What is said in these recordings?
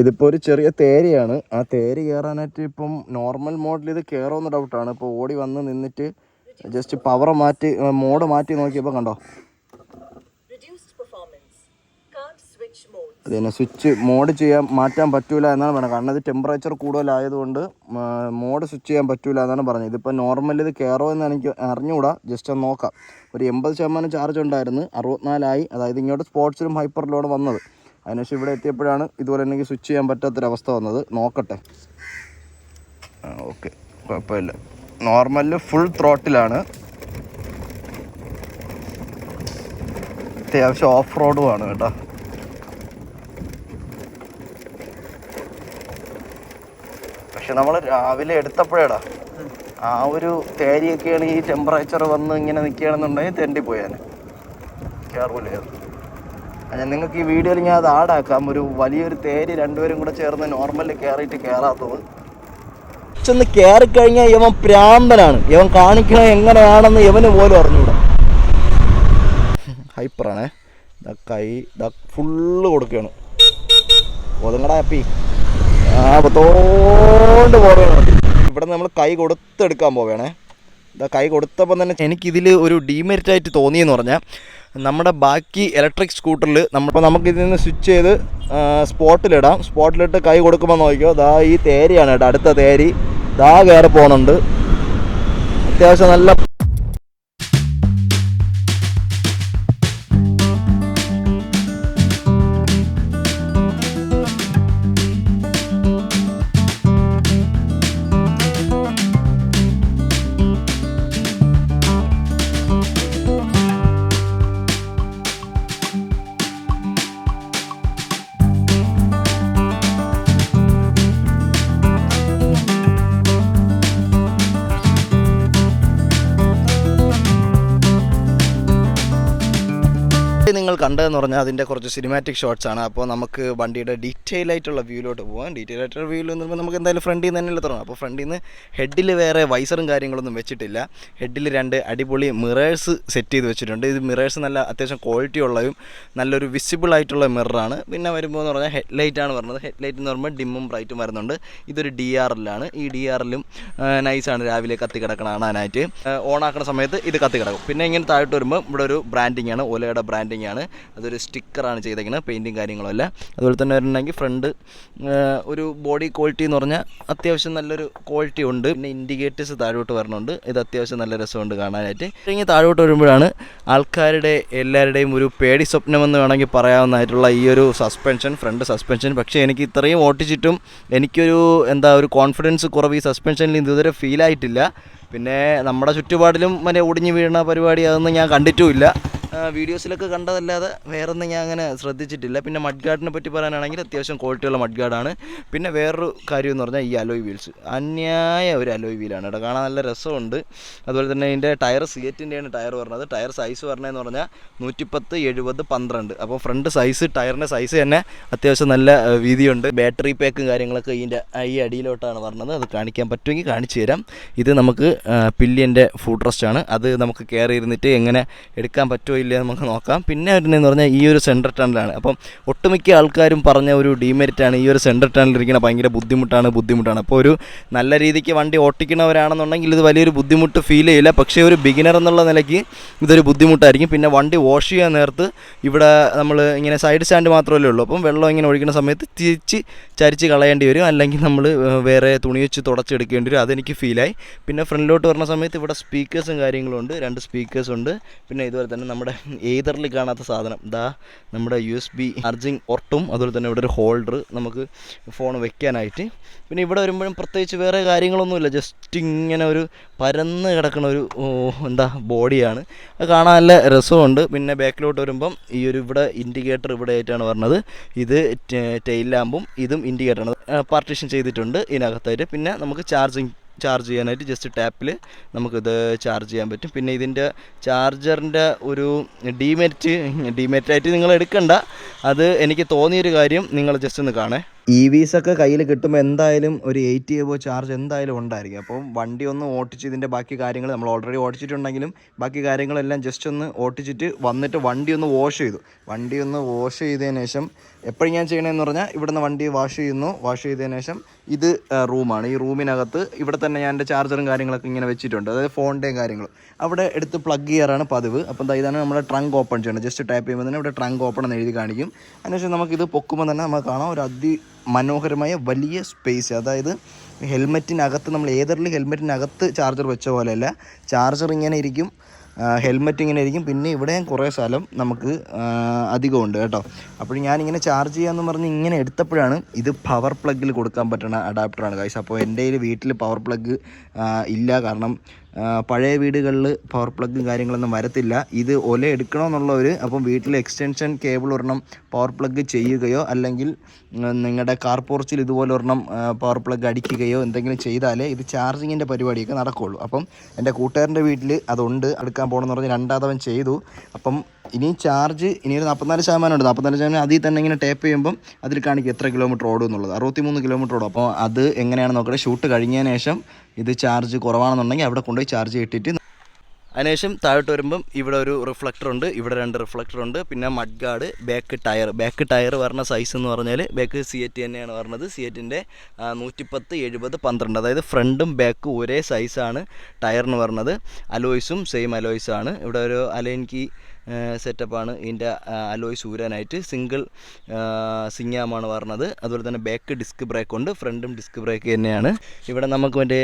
ഇതിപ്പോൾ ഒരു ചെറിയ തേരിയാണ്. ആ തേരി കയറാനായിട്ട് ഇപ്പം നോർമൽ മോഡിൽ ഇത് കയറുമെന്ന് ഡൗട്ടാണ്. ഇപ്പോൾ ഓടി വന്ന് നിന്നിട്ട് ജസ്റ്റ് പവർ മാറ്റി മോഡ് മാറ്റി നോക്കിയപ്പോൾ കണ്ടോ, അതിനെ സ്വിച്ച് മോഡ് മാറ്റാൻ പറ്റൂല എന്നാണ് പറയുന്നത്. കാരണം ഇത് ടെമ്പറേച്ചർ കൂടുതലായതുകൊണ്ട് മോഡ് സ്വിച്ച് ചെയ്യാൻ പറ്റൂല എന്നാണ് പറഞ്ഞത്. ഇതിപ്പോൾ നോർമൽ ഇത് കയറോ എന്ന് എനിക്ക് അറിഞ്ഞുകൂടാ, ജസ്റ്റ് ഒന്ന് നോക്കാം. ഒരു 80% ചാർജ് ഉണ്ടായിരുന്നു, 64 അതായത് ഇങ്ങോട്ട് സ്പോർട്സിലും ഹൈപ്പറിലോട് വന്നത്. അതിനുശേഷം ഇവിടെ എത്തിയപ്പോഴാണ് ഇതുപോലെ എനിക്ക് സ്വിച്ച് ചെയ്യാൻ പറ്റാത്തൊരവസ്ഥ വന്നത്. നോക്കട്ടെ. ഓക്കെ, കുഴപ്പമില്ല. നോർമലിൽ ഫുൾ ത്രോട്ടിലാണ്. അത്യാവശ്യം ഓഫ് റോഡുമാണ് കേട്ടോ. പക്ഷെ നമ്മൾ രാവിലെ എടുത്തപ്പോഴേടാ ആ ഒരു തേരിയൊക്കെയാണ് ഈ ടെമ്പറേച്ചർ വന്ന് ഇങ്ങനെ നിൽക്കുകയാണെന്നുണ്ടെങ്കിൽ തെണ്ടിപ്പോയാൽ കയറൂലായിരുന്നു. നിങ്ങൾക്ക് ഈ വീഡിയോയിൽ ഞാൻ അത് ആഡാക്കാം. ഒരു വലിയൊരു തേരി രണ്ടുപേരും കൂടെ ചേർന്ന് നോർമലിൽ കയറാത്തത്. ചെന്ന് കയറിക്കഴിഞ്ഞാൽ ഇവൻ പ്രാന്തനാണ്. ഇവൻ കാണിക്കണത് എങ്ങനെയാണെന്ന് ഇവന് പോലും അറിഞ്ഞൂടാ. ഹൈപ്പറാണേ. കൈ ഫുള്ള് കൊടുക്കുകയാണ്. ഒതുങ്ങടാ ഹാപ്പി. തോണ്ട് പോവുകയാണ്. ഇവിടെ നമ്മൾ കൈ കൊടുത്തെടുക്കാൻ പോവുകയാണേ. കൈ കൊടുത്തപ്പം തന്നെ എനിക്കിതിൽ ഒരു ഡീമെറിറ്റായിട്ട് തോന്നിയെന്ന് പറഞ്ഞാൽ, നമ്മുടെ ബാക്കി ഇലക്ട്രിക് സ്കൂട്ടറിൽ നമുക്കിതിൽ നിന്ന് സ്വിച്ച് ചെയ്ത് സ്പോട്ടിലിട്ട് കൈ കൊടുക്കുമ്പോൾ നോക്കിയോ, ദാ ഈ തേരിയാണ് കേട്ടോ, അടുത്ത തേരി ദാ കയറി പോകുന്നുണ്ട്. അത്യാവശ്യം നല്ല നിങ്ങൾ കണ്ടതെന്ന് പറഞ്ഞാൽ അതിൻ്റെ കുറച്ച് സിനിമാറ്റിക് ഷോട്ട്സാണ്. അപ്പോൾ നമുക്ക് വണ്ടിയുടെ ഡീറ്റെയിൽ ആയിട്ടുള്ള വ്യൂയിലോട്ട് പോകാം. ഡീറ്റെയിൽ ആയിട്ടുള്ള വ്യൂവിൽ എന്ന് പറയുമ്പോൾ നമുക്ക് എന്തായാലും ഫ്രണ്ടിൽ നിന്ന് തന്നെ തുടങ്ങാം. അപ്പോൾ ഫ്രണ്ടിൽ നിന്ന് ഹെഡിൽ വേറെ വൈസറും കാര്യങ്ങളൊന്നും വെച്ചിട്ടില്ല. ഹെഡിൽ 2 അടിപൊളി മിറേഴ്സ് സെറ്റ് ചെയ്ത് വെച്ചിട്ടുണ്ട്. ഇത് മിറേഴ്സ് നല്ല അത്യാവശ്യം ക്വാളിറ്റി ഉള്ളതും നല്ലൊരു വിസിബിൾ ആയിട്ടുള്ള മിററാണ്. പിന്നെ വരുമ്പോൾ എന്ന് പറഞ്ഞാൽ ഹെഡ്ലൈറ്റാണ് പറഞ്ഞത്. ഹെഡ്ലൈറ്റ് എന്ന് പറയുമ്പോൾ ഡിമ്മും ബ്രൈറ്റും വരുന്നുണ്ട്. ഇതൊരു DRL-ലാണ്. ഈ DRL-ലും നൈസാണ്, രാവിലെ കത്തി കിടക്കണം കാണാനായിട്ട്. ഓണാക്കുന്ന സമയത്ത് ഇത് കത്തി കിടക്കും. പിന്നെ ഇങ്ങനെ താഴോട്ട് വരുമ്പോൾ ഇവിടെ ഒരു ബ്രാൻഡിങ് ആണ്, ഓലയുടെ ബ്രാൻഡിങ് ആണ്. അതൊരു സ്റ്റിക്കറാണ് ചെയ്തേക്കുന്നത്, പെയിൻറ്റിങ് കാര്യങ്ങളല്ല. അതുപോലെ തന്നെ വരുന്നുണ്ടെങ്കിൽ ഫ്രണ്ട് ഒരു ബോഡി ക്വാളിറ്റി എന്ന് പറഞ്ഞാൽ അത്യാവശ്യം നല്ലൊരു ക്വാളിറ്റി ഉണ്ട്. പിന്നെ ഇൻഡിക്കേറ്റേഴ്സ് താഴോട്ട് വരുന്നുണ്ട്. ഇത് അത്യാവശ്യം നല്ല രസമുണ്ട് കാണാനായിട്ട്. ഇങ്ങനെ താഴോട്ട് വരുമ്പോഴാണ് ആൾക്കാരുടെ എല്ലാവരുടെയും ഒരു പേടി സ്വപ്നമെന്ന് വേണമെങ്കിൽ പറയാവുന്നതായിട്ടുള്ള ഈ ഒരു സസ്പെൻഷൻ, ഫ്രണ്ട് സസ്പെൻഷൻ. പക്ഷേ എനിക്ക് ഇത്രയും ഓട്ടിച്ചിട്ടും എനിക്കൊരു ഒരു കോൺഫിഡൻസ് കുറവ് ഈ സസ്പെൻഷനിൽ ഇതുവരെ ഫീലായിട്ടില്ല. പിന്നെ നമ്മുടെ ചുറ്റുപാടിലും ഒടിഞ്ഞു വീഴുന്ന പരിപാടി അതൊന്നും ഞാൻ കണ്ടിട്ടുമില്ല. വീഡിയോസിലൊക്കെ കണ്ടതല്ലാതെ വേറൊന്നും ഞാൻ അങ്ങനെ ശ്രദ്ധിച്ചിട്ടില്ല. പിന്നെ മഡ് ഗാർഡിനെ പറ്റി പറയാനാണെങ്കിൽ അത്യാവശ്യം ക്വാളിറ്റിയുള്ള മഡ് ഗാർഡാണ്. പിന്നെ വേറൊരു കാര്യം എന്ന് പറഞ്ഞാൽ ഈ അലോയ് വീൽസ് അന്യായ ഒരു അലോയ് വീലാണ് കേട്ടോ, കാണാൻ നല്ല രസമുണ്ട്. അതുപോലെ തന്നെ ഇതിൻ്റെ ടയർ സിയറ്റിൻ്റെയാണ് ടയർ പറഞ്ഞത്. ടയർ സൈസ് പറഞ്ഞതെന്ന് പറഞ്ഞാൽ 110, 70, 12. അപ്പോൾ ഫ്രണ്ട് സൈസ്, ടയറിൻ്റെ സൈസ് തന്നെ അത്യാവശ്യം നല്ല വീതിയുണ്ട്. ബാറ്ററി പാക്കും കാര്യങ്ങളൊക്കെ ഈ അടിയിലോട്ടാണ് പറഞ്ഞത്. അത് കാണിക്കാൻ പറ്റുമെങ്കിൽ കാണിച്ചു തരാം. ഇത് നമുക്ക് പില്ലിയൻ്റെ ഫുഡ് റെസ്റ്റാണ്. അത് നമുക്ക് കയറി ഇരുന്നിട്ട് എങ്ങനെ എടുക്കാൻ പറ്റുമോ ഇല്ല നമുക്ക് നോക്കാം. പിന്നെ വരുന്നതെന്ന് പറഞ്ഞാൽ ഈ ഒരു സെൻറ്റർ ടണലാണ്. അപ്പം ഒട്ടുമിക്ക ആൾക്കാരും പറഞ്ഞ ഒരു ഡീമെറിറ്റാണ് ഈ ഒരു സെൻറ്റർ ടണലിരിക്കുന്ന ഭയങ്കര ബുദ്ധിമുട്ടാണ്. അപ്പോൾ ഒരു നല്ല രീതിക്ക് വണ്ടി ഓട്ടിക്കുന്നവരാണെന്നുണ്ടെങ്കിൽ ഇത് വലിയൊരു ബുദ്ധിമുട്ട് ഫീൽ ചെയ്യില്ല. പക്ഷേ ഒരു ബിഗിനർ എന്നുള്ള നിലയ്ക്ക് ഇതൊരു ബുദ്ധിമുട്ടായിരിക്കും. പിന്നെ വണ്ടി വാഷ് ചെയ്യാൻ നേരത്ത് ഇവിടെ നമ്മൾ ഇങ്ങനെ സൈഡ് സ്റ്റാൻഡ് മാത്രമല്ലേ ഉള്ളൂ. അപ്പം വെള്ളം ഇങ്ങനെ ഒഴിക്കുന്ന സമയത്ത് ചരിച്ച് കളയേണ്ടി വരും, അല്ലെങ്കിൽ നമ്മൾ വേറെ തുണി വെച്ച് തുടച്ചെടുക്കേണ്ടി വരും. അതെനിക്ക് ഫീലായി. പിന്നെ ഫ്രണ്ടിലോട്ട് വരുന്ന സമയത്ത് ഇവിടെ സ്പീക്കേഴ്സും കാര്യങ്ങളും ഉണ്ട്, 2 സ്പീക്കേഴ്സ് ഉണ്ട്. പിന്നെ ഇതുപോലെ തന്നെ നമ്മുടെ ഏതറിൽ കാണാത്ത സാധനം നമ്മുടെ USB ചാർജിങ് പോർട്ടും, അതുപോലെ തന്നെ ഇവിടെ ഒരു ഹോൾഡർ നമുക്ക് ഫോൺ വെക്കാനായിട്ട്. പിന്നെ ഇവിടെ വരുമ്പോഴും പ്രത്യേകിച്ച് വേറെ കാര്യങ്ങളൊന്നുമില്ല, ജസ്റ്റ് ഇങ്ങനെ ഒരു പരന്ന് കിടക്കുന്ന ഒരു ബോഡിയാണ്. അത് കാണാൻ നല്ല രസമുണ്ട്. പിന്നെ ബാക്കിലോട്ട് വരുമ്പം ഈ ഒരു ഇവിടെ ഇൻഡിക്കേറ്റർ ഇവിടെ ആയിട്ടാണ് പറഞ്ഞത്. ഇത് ടെയിൽ ലാമ്പും ഇതും ഇൻഡിക്കേറ്ററാണ്, പാർട്ടീഷൻ ചെയ്തിട്ടുണ്ട് ഇതിനകത്തായിട്ട്. പിന്നെ നമുക്ക് ചാർജ് ചെയ്യാനായിട്ട് ജസ്റ്റ് ടാപ്പിൽ നമുക്കിത് ചാർജ് ചെയ്യാൻ പറ്റും. പിന്നെ ഇതിൻ്റെ ചാർജറിൻ്റെ ഒരു ഡീമെറിറ്റായിട്ട് നിങ്ങൾ എടുക്കണ്ട. അത് എനിക്ക് തോന്നിയൊരു കാര്യം നിങ്ങൾ ജസ്റ്റ് ഒന്ന് കാണേ. EVs ഒക്കെ കയ്യിൽ കിട്ടുമ്പോൾ എന്തായാലും ഒരു 80 എബോ ചാർജ് എന്തായാലും ഉണ്ടായിരിക്കും. അപ്പം വണ്ടി ഒന്ന് ഓടിച്ച് ഇതിൻ്റെ ബാക്കി കാര്യങ്ങൾ നമ്മൾ ഓൾറെഡി ഓടിച്ചിട്ടുണ്ടെങ്കിലും ബാക്കി കാര്യങ്ങളെല്ലാം ജസ്റ്റ് ഒന്ന് ഓടിച്ചിട്ട് വന്നിട്ട് വണ്ടി ഒന്ന് വാഷ് ചെയ്തതിന് ശേഷം എപ്പോഴും ഞാൻ ചെയ്യണമെന്ന് പറഞ്ഞാൽ ഇവിടുന്ന് വണ്ടി വാഷ് ചെയ്തതിന് ശേഷം ഇത് റൂമാണ്. ഈ റൂമിനകത്ത് ഇവിടെ തന്നെ ഞാൻ എൻ്റെ ചാർജറും കാര്യങ്ങളൊക്കെ ഇങ്ങനെ വെച്ചിട്ടുണ്ട്, അതായത് ഫോണിൻ്റെയും കാര്യങ്ങളും അവിടെ എടുത്ത് പ്ലഗ് ചെയ്യാറാണ് പതിവ്. അപ്പം ഇതാണ് നമ്മുടെ ട്രങ്ക് ഓപ്പൺ ചെയ്യണം. ജസ്റ്റ് ടാപ്പ് ചെയ്യുമ്പോൾ തന്നെ ഇവിടെ ട്രങ്ക് ഓപ്പൺ എന്ന് എഴുതി കാണിക്കും. അതിനുശേഷം നമുക്കിത് പൊക്കുമ്പോൾ തന്നെ നമുക്ക് കാണാം ഒരു മനോഹരമായ വലിയ സ്പേസ്. അതായത് ഹെൽമെറ്റിനകത്ത് നമ്മൾ ഹെൽമെറ്റിനകത്ത് ചാർജർ വെച്ച പോലെയല്ല, ചാർജർ ഇങ്ങനെ ഇരിക്കും, ഹെൽമെറ്റ് ഇങ്ങനെ ഇരിക്കും, പിന്നെ ഇവിടെയും കുറേ സ്ഥലം നമുക്ക് അധികമുണ്ട് കേട്ടോ. അപ്പോൾ ഞാനിങ്ങനെ ചാർജ് ചെയ്യാമെന്ന് പറഞ്ഞ് ഇങ്ങനെ എടുത്തപ്പോഴാണ് ഇത് പവർ പ്ലഗിൽ കൊടുക്കാൻ പറ്റുന്ന അഡാപ്റ്ററാണ് ഗൈസ്. അപ്പോൾ എൻ്റെ വീട്ടിൽ പവർ പ്ലഗ് ഇല്ല, കാരണം പഴയ വീടുകളിൽ പവർ പ്ലഗും കാര്യങ്ങളൊന്നും വരത്തില്ല. ഇത് ഒല എടുക്കണമെന്നുള്ളവർ അപ്പം വീട്ടിൽ എക്സ്റ്റൻഷൻ കേബിൾ ഒരെണ്ണം പവർ പ്ലഗ് ചെയ്യുകയോ അല്ലെങ്കിൽ നിങ്ങളുടെ കാർ പോർച്ചിൽ ഇതുപോലെ ഒരെണ്ണം പവർ പ്ലഗ് അടിക്കുകയോ എന്തെങ്കിലും ചെയ്താലേ ഇത് ചാർജിങ്ങിൻ്റെ പരിപാടിയൊക്കെ നടക്കുകയുള്ളൂ. അപ്പം എൻ്റെ കൂട്ടുകാരൻ്റെ വീട്ടിൽ അതുണ്ട്, എടുക്കാൻ പോകണമെന്ന് പറഞ്ഞ് രണ്ടാമതവൻ ചെയ്തു. അപ്പം ഇനി ചാർജ് ഒരു 44% ഉണ്ട്. 44% അതിൽ തന്നെ ഇങ്ങനെ ടാപ്പ് ചെയ്യുമ്പം അതിൽ കാണിക്കും എത്ര കിലോമീറ്റർ ഓടും എന്നുള്ളത്. 63 കിലോമീറ്റർ ഓടും. അപ്പോൾ അത് എങ്ങനെയാണെന്ന് നോക്കട്ടെ. ഷൂട്ട് കഴിഞ്ഞതിന് ശേഷം ഇത് ചാർജ് കുറവാണെന്നുണ്ടെങ്കിൽ അവിടെ കൊണ്ടുപോയി ചാർജ് ഇട്ടിട്ട് അതിനുശേഷം താഴോട്ട് വരുമ്പം ഇവിടെ ഒരു റിഫ്ലക്ടർ ഉണ്ട്, ഇവിടെ 2 റിഫ്ലക്ടർ ഉണ്ട്, പിന്നെ മഡ് ഗാർഡ്, ബാക്ക് ടയർ പറഞ്ഞ സൈസ് എന്ന് പറഞ്ഞാൽ ബാക്ക് സിയറ്റ് തന്നെയാണ് പറഞ്ഞത്. സിയറ്റിൻ്റെ 110, 70, 12, അതായത് ഫ്രണ്ടും ബാക്കും ഒരേ സൈസാണ് ടയറിന് പറഞ്ഞത്. അലോയ്സും സെയിം അലോയ്സാണ്. ഇവിടെ ഒരു അലൈൻ കീ സെറ്റപ്പാണ് ഇതിൻ്റെ അലോയ്സ് ഊരാനായിട്ട്. സിംഗിൾ സിങ്ങാമാണ് പറഞ്ഞത്. അതുപോലെ തന്നെ ബാക്ക് ഡിസ്ക് ബ്രേക്ക് ഉണ്ട്, ഫ്രണ്ടും ഡിസ്ക് ബ്രേക്ക് തന്നെയാണ്. ഇവിടെ നമുക്ക് മറ്റേ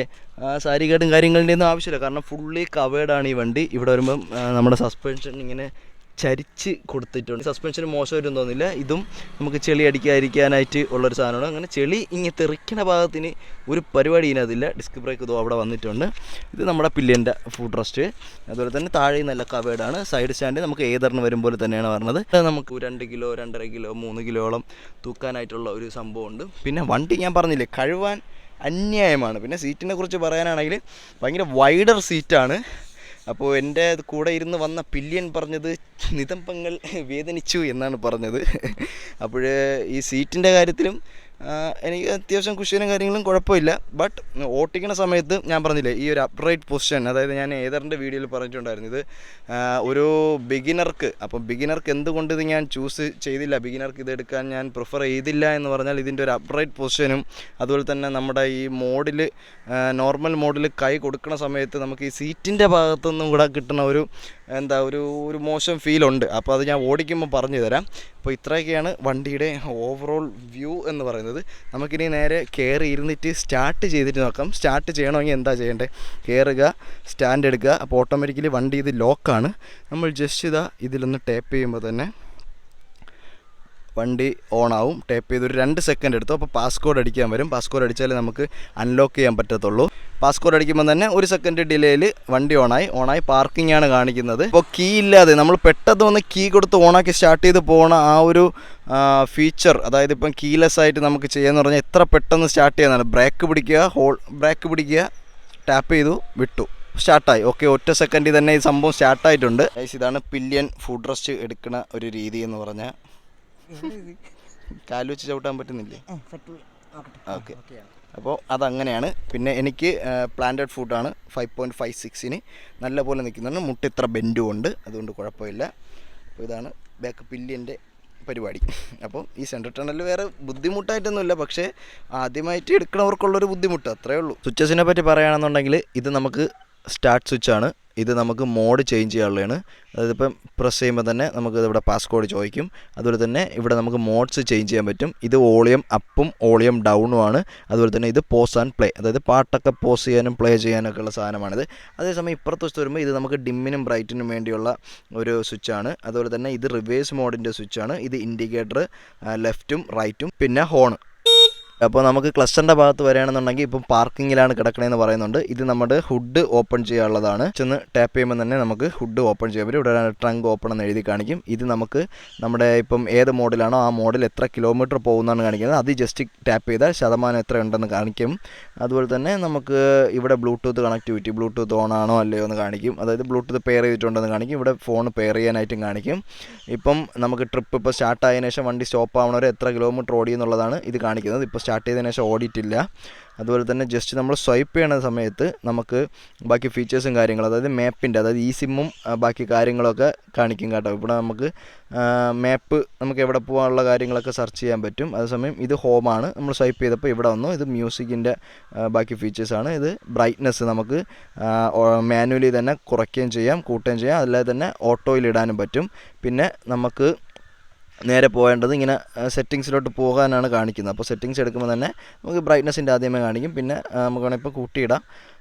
സാരി കേടും കാര്യങ്ങളുടെ ഒന്നും ആവശ്യമില്ല, കാരണം ഫുള്ളി കവേർഡാണ് ഈ വണ്ടി. ഇവിടെ വരുമ്പം നമ്മുടെ സസ്പെൻഷൻ ഇങ്ങനെ ചരിച്ച് കൊടുത്തിട്ടുണ്ട്. സസ്പെൻഷന് മോശമായിട്ടൊന്നും തോന്നില്ല. ഇതും നമുക്ക് ചെളി അടിക്കാതിരിക്കാനായിട്ട് ഉള്ളൊരു സാധനമാണ്. അങ്ങനെ ചെളി ഇങ്ങനെ തെറിക്കണ ഭാഗത്തിന് ഒരു പരിപാടി ഇതിനകത്തില്ല. ഡിസ്ക് ബ്രേക്ക് ഇതോ അവിടെ വന്നിട്ടുണ്ട്. ഇത് നമ്മുടെ പില്ലിയൻ്റെ ഫുഡ് റെസ്റ്റ്. അതുപോലെ തന്നെ താഴെ നല്ല കവേർഡാണ്. സൈഡ് സ്റ്റാൻഡ് നമുക്ക് ഏതറിന് വരുമ്പോൾ തന്നെയാണ് പറഞ്ഞത്. നമുക്ക് 2 കിലോ 2.5 കിലോ 3 കിലോളം തൂക്കാനായിട്ടുള്ള ഒരു സംഭവമുണ്ട്. പിന്നെ വണ്ടി ഞാൻ പറഞ്ഞില്ലേ കഴുവാൻ അന്യായമാണ്. പിന്നെ സീറ്റിനെ കുറിച്ച് പറയാനാണെങ്കിൽ ഭയങ്കര വൈഡർ സീറ്റാണ്. അപ്പോൾ എൻ്റെ കൂടെ ഇരുന്ന് വന്ന പില്ലിയൻ പറഞ്ഞത് നിതംബങ്ങൾ വേദനിച്ചു എന്നാണ് പറഞ്ഞത്. അപ്പോൾ ഈ സീറ്റിൻ്റെ കാര്യത്തിലും എനിക്ക് അത്യാവശ്യം കുഷ്യനും കാര്യങ്ങളും കുഴപ്പമില്ല. ബട്ട് ഓട്ടിക്കുന്ന സമയത്ത് ഞാൻ പറഞ്ഞില്ലേ ഈ ഒരു അപ്രൈറ്റ് പൊസിഷൻ, അതായത് ഞാൻ ഏതറിൻ്റെ വീഡിയോയിൽ പറഞ്ഞിട്ടുണ്ടായിരുന്നു ഇത് ഒരു ബിഗിനർക്ക്. അപ്പം ബിഗിനർക്ക് എന്തുകൊണ്ട് ഇത് ഞാൻ ചൂസ് ചെയ്തില്ല, ബിഗിനർക്ക് ഇത് എടുക്കാൻ ഞാൻ പ്രിഫർ ചെയ്തില്ല എന്ന് പറഞ്ഞാൽ ഇതിൻ്റെ ഒരു അപ്രൈറ്റ് പൊസിഷനും അതുപോലെ തന്നെ നമ്മുടെ ഈ മോഡിൽ നോർമൽ മോഡിൽ കൈ കൊടുക്കുന്ന സമയത്ത് നമുക്ക് ഈ സീറ്റിൻ്റെ ഭാഗത്തുനിന്നും കൂടെ കിട്ടുന്ന ഒരു ഒരു മോശം ഫീലുണ്ട്. അപ്പോൾ അത് ഞാൻ ഓടിക്കുമ്പോൾ പറഞ്ഞു തരാം. അപ്പോൾ ഇത്രയൊക്കെയാണ് വണ്ടിയുടെ ഓവറോൾ വ്യൂ എന്ന് പറയുന്നത്. നമുക്കിനി നേരെ കയറി ഇരുന്നിട്ട് സ്റ്റാർട്ട് ചെയ്തിട്ട് നോക്കാം. സ്റ്റാർട്ട് ചെയ്യണമെങ്കിൽ എന്താ ചെയ്യേണ്ടത്, കയറുക, സ്റ്റാൻഡ് എടുക്കുക. അപ്പോൾ ഓട്ടോമാറ്റിക്കലി വണ്ടി ഇത് ലോക്കാണ്. നമ്മൾ ജസ്റ്റ് ഇതിലൊന്ന് ടാപ്പ് ചെയ്യുമ്പോൾ തന്നെ വണ്ടി ഓണാവും. ടാപ്പ് ചെയ്ത് ഒരു 2 സെക്കൻഡ് എടുത്തു. അപ്പോൾ പാസ്കോഡ് അടിക്കാൻ വരും. പാസ്കോഡ് അടിച്ചാലേ നമുക്ക് അൺലോക്ക് ചെയ്യാൻ പറ്റത്തുള്ളൂ. പാസ്കോഡ് അടിക്കുമ്പോൾ തന്നെ 1 സെക്കൻഡ് ഡിലേയിൽ വണ്ടി ഓണായി പാർക്കിംഗ് ആണ് കാണിക്കുന്നത്. അപ്പോൾ കീ ഇല്ലാതെ നമ്മൾ പെട്ടെന്ന് വന്ന് കീ കൊടുത്ത് ഓണാക്കി സ്റ്റാർട്ട് ചെയ്ത് പോകണ ആ ഒരു ഫീച്ചർ, അതായത് ഇപ്പം കീലെസ് ആയിട്ട് നമുക്ക് ചെയ്യാന്ന് പറഞ്ഞാൽ എത്ര പെട്ടെന്ന് സ്റ്റാർട്ട് ചെയ്യാനാണ്. ബ്രേക്ക് പിടിക്കുക, ടാപ്പ് ചെയ്തു, വിട്ടു, സ്റ്റാർട്ടായി. ഓക്കെ, ഒറ്റ സെക്കൻഡിൽ തന്നെ ഈ സംഭവം സ്റ്റാർട്ടായിട്ടുണ്ട്. ഇതാണ് പില്ലിയൻ ഫുഡ് റെസ്റ്റ് എടുക്കുന്ന ഒരു രീതി എന്ന് പറഞ്ഞാൽ. കാല് വെച്ച് ചവിട്ടാൻ പറ്റുന്നില്ലേ? ഓക്കെ, അപ്പോൾ അതങ്ങനെയാണ്. പിന്നെ എനിക്ക് പ്ലാന്റഡ് ഫുഡാണ് 5.56 നല്ല പോലെ നിൽക്കുന്നുണ്ട്. മുട്ട ഇത്ര ബെൻഡും ഉണ്ട്, അതുകൊണ്ട് കുഴപ്പമില്ല. അപ്പോൾ ഇതാണ് ബാക്ക് പില്ലിയൻ്റെ പരിപാടി. അപ്പോൾ ഈ സെൻട്രൽ ടണൽ വേറെ ബുദ്ധിമുട്ടായിട്ടൊന്നുമില്ല, പക്ഷേ ആദ്യമായിട്ട് എടുക്കണവർക്കുള്ളൊരു ബുദ്ധിമുട്ട് അത്രയേ ഉള്ളൂ. സ്വിച്ചസിനെ പറ്റി പറയുകയാണെന്നുണ്ടെങ്കിൽ ഇത് നമുക്ക് സ്റ്റാർട്ട് സ്വിച്ചാണ്. ഇത് നമുക്ക് മോഡ് ചേഞ്ച് ചെയ്യാനുള്ളതാണ്. അതായത് ഇപ്പം പ്രസ് ചെയ്യുമ്പോൾ തന്നെ നമുക്ക് ഇവിടെ പാസ്കോഡ് ചോദിക്കും. അതുപോലെ തന്നെ ഇവിടെ നമുക്ക് മോഡ്സ് ചേഞ്ച് ചെയ്യാൻ പറ്റും. ഇത് വോളിയം അപ്പും വോളിയം ഡൗണും ആണ്. അതുപോലെ തന്നെ ഇത് പോസ് ആൻഡ് പ്ലേ, അതായത് പാട്ടൊക്കെ പോസ് ചെയ്യാനും പ്ലേ ചെയ്യാനൊക്കെ ഉള്ള സാധനമാണിത്. അതേസമയം ഇപ്പുറത്ത് വെച്ച് വരുമ്പോൾ ഇത് നമുക്ക് ഡിമ്മിനും ബ്രൈറ്റിനും വേണ്ടിയുള്ള ഒരു സ്വിച്ചാണ്. അതുപോലെ തന്നെ ഇത് റിവേഴ്സ് മോഡിൻ്റെ സ്വിച്ചാണ്. ഇത് ഇൻഡിക്കേറ്റർ ലെഫ്റ്റും റൈറ്റും, പിന്നെ ഹോൺ അപ്പോൾ നമുക്ക് ക്ലസ്റ്ററിൻ്റെ ഭാഗത്ത് വരികയാണെന്നുണ്ടെങ്കിൽ ഇപ്പം പാർക്കിങ്ങിലാണ് കിടക്കണതെന്ന് പറയുന്നുണ്ട്. ഇത് നമ്മുടെ ഹുഡ് ഓപ്പൺ ചെയ്യാനുള്ളതാണ്. ചെന്ന് ടാപ്പ് ചെയ്യുമ്പോൾ തന്നെ നമുക്ക് ഹുഡ് ഓപ്പൺ ചെയ്യാൻ പറ്റും. ഇവിടെ ട്രങ്ക് ഓപ്പൺ എന്ന് എഴുതി കാണിക്കും. ഇത് നമുക്ക് നമ്മുടെ ഇപ്പം ഏത് മോഡിലാണോ ആ മോഡിൽ എത്ര കിലോമീറ്റർ പോകുന്നതാണ് കാണിക്കുന്നത്. അത് ജസ്റ്റ് ടാപ്പ് ചെയ്താൽ ശതമാനം എത്ര ഉണ്ടെന്ന് കാണിക്കും. അതുപോലെ തന്നെ നമുക്ക് ഇവിടെ ബ്ലൂടൂത്ത് കണക്ടിവിറ്റി, ബ്ലൂടൂത്ത് ഓൺ ആണോ അല്ലയോ എന്ന് കാണിക്കും. അതായത് ബ്ലൂടൂത്ത് പെയർ ചെയ്തിട്ടുണ്ടെന്ന് കാണിക്കും. ഇവിടെ ഫോൺ പെയർ ചെയ്യാനായിട്ടും കാണിക്കും. ഇപ്പം നമുക്ക് ട്രിപ്പ് ഇപ്പോൾ സ്റ്റാർട്ട് ആയതിനു ശേഷം വണ്ടി സ്റ്റോപ്പ് ആവണവരെ എത്ര കിലോമീറ്റർ ഓടി എന്നുള്ളതാണ് ഇത് കാണിക്കുന്നത്. ഇപ്പോൾ സ്റ്റാർട്ട് ചെയ്തതിനു ശേഷം ഓടിയിട്ടില്ല. അതുപോലെ തന്നെ ജസ്റ്റ് നമ്മൾ സ്വൈപ്പ് ചെയ്യുന്ന സമയത്ത് നമുക്ക് ബാക്കി ഫീച്ചേഴ്സും കാര്യങ്ങളും, അതായത് മാപ്പിൻ്റെ, അതായത് ഈ സിമ്മും ബാക്കി കാര്യങ്ങളൊക്കെ കാണിക്കും കേട്ടോ. ഇവിടെ നമുക്ക് മാപ്പ്, നമുക്ക് എവിടെ പോകാനുള്ള കാര്യങ്ങളൊക്കെ സെർച്ച് ചെയ്യാൻ പറ്റും. അതേസമയം ഇത് ഹോമാണ്. നമ്മൾ സ്വൈപ്പ് ചെയ്തപ്പോൾ ഇവിടെ വന്നു. ഇത് മ്യൂസിക്കിൻ്റെ ബാക്കി ഫീച്ചേഴ്സാണ്. ഇത് ബ്രൈറ്റ്നെസ് നമുക്ക് മാനുവലി തന്നെ കുറയ്ക്കുകയും ചെയ്യാം, കൂട്ടുകയും ചെയ്യാം. അല്ലാതെ തന്നെ ഓട്ടോയിൽ ഇടാനും പറ്റും. പിന്നെ നമുക്ക് നേരെ പോകേണ്ടത് ഇങ്ങനെ സെറ്റിങ്സിലോട്ട് പോകാനാണ് കാണിക്കുന്നത്. അപ്പോൾ സെറ്റിങ്സ് എടുക്കുമ്പോൾ തന്നെ നമുക്ക് ബ്രൈറ്റ്നസിൻ്റെ ആദ്യമേ കാണിക്കും. പിന്നെ നമുക്ക് വേണമെങ്കിൽ ഇപ്പോൾ കൂട്ടിയിടാം.